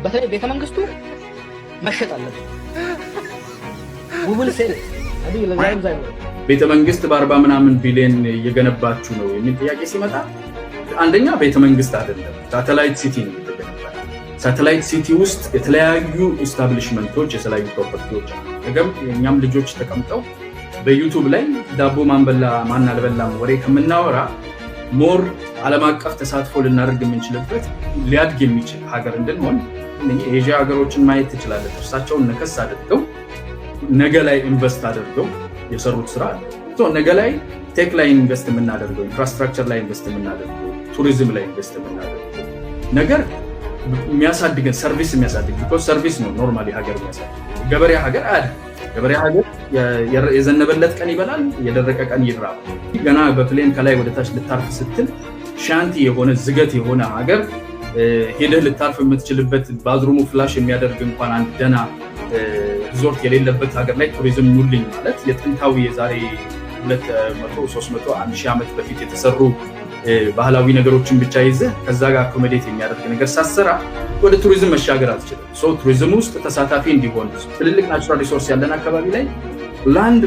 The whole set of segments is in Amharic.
በተለይ ቤተ መንግስቱ መሸጥ አለበት ጉብል ሴል አዲ ለዛይም ዛይም ቤተ መንግስት በ40 ምናምን ቢሊዮን እየገነባችሁ ነው የሚል ጥያቄ ሲመጣ አንደኛ ቤተ መንግስት አይደለም ሳተላይት ሲቲ ነው የተገነባው ሳተላይት ሲቲ ውስጥ የተለያዩ ኢስታብሊሽመንቶች የተለያዩ ፕሮፐርቲዎች ነገም የኛም ልጆች ተቀምጠው በዩቲዩብ ላይ ዳቦ ማንበላ ማን አልበላም ወሬ ከምናወራ ሞር ዓለም አቀፍ ተሳትፎ ልናደርግ የምንችልበት ሊያድግ የሚችል ሀገር እንድንሆን የኤዥያ ሀገሮችን ማየት ትችላለህ እርሳቸውን ነከስ አድርገው ነገ ላይ ኢንቨስት አድርገው የሰሩት ስራ አለ ነገ ላይ ቴክ ላይ ኢንቨስት የምናደርገው ኢንፍራስትራክቸር ላይ ኢንቨስት የምናደርገው ቱሪዝም ላይ ኢንቨስት የምናደርገው ነገር የሚያሳድገን ሰርቪስ የሚያሳድግ ቢኮዝ ሰርቪስ ነው ኖርማሊ ሀገር የሚያሳድግ ገበሬ ሀገር አይደል ገበሬ ሀገር የዘነበለት ቀን ይበላል የደረቀ ቀን ይራባል ገና በፕሌን ከላይ ወደ ታች ልታርፍ ስትል ሻንቲ የሆነ ዝገት የሆነ ሀገር ሄደህ ልታርፍ የምትችልበት ባዝሩሙ ፍላሽ የሚያደርግ እንኳን አንድ ደና ሪዞርት የሌለበት ሀገር ላይ ቱሪዝም ኑልኝ ማለት የጥንታዊ የዛሬ 200 300 1000 ዓመት በፊት የተሰሩ ባህላዊ ነገሮችን ብቻ ይዘህ ከዛ ጋር አኮሞዴት የሚያደርግ ነገር ሳሰራ ወደ ቱሪዝም መሻገር አትችልም ሶ ቱሪዝም ውስጥ ተሳታፊ እንዲሆን ትልልቅ ናቹራል ሪሶርስ ያለን አካባቢ ላይ ላንድ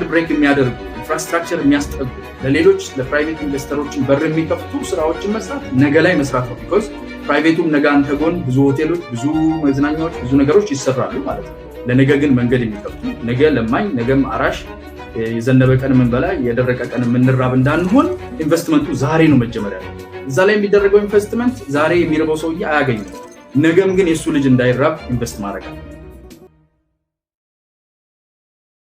ብሬክ የሚያደርጉ ኢንፍራስትራክቸር የሚያስጠጉ ለሌሎች ለፕራይቬት ኢንቨስተሮችን በር የሚከፍቱ ስራዎችን መስራት ነገ ላይ መስራት ነው ቢኮዝ ፕራይቬቱም ነገ አንተ ጎን ብዙ ሆቴሎች ብዙ መዝናኛዎች ብዙ ነገሮች ይሰራሉ ማለት ነው ለነገ ግን መንገድ የሚከፍቱ ነገ ለማኝ ነገም አራሽ የዘነበ ቀን ምን በላይ የደረቀ ቀን ምንራብ እንዳንሆን ኢንቨስትመንቱ ዛሬ ነው መጀመሪያ እዛ ላይ የሚደረገው ኢንቨስትመንት ዛሬ የሚረባው ሰውዬ አያገኝም ነገም ግን የሱ ልጅ እንዳይራብ ኢንቨስት ማድረግ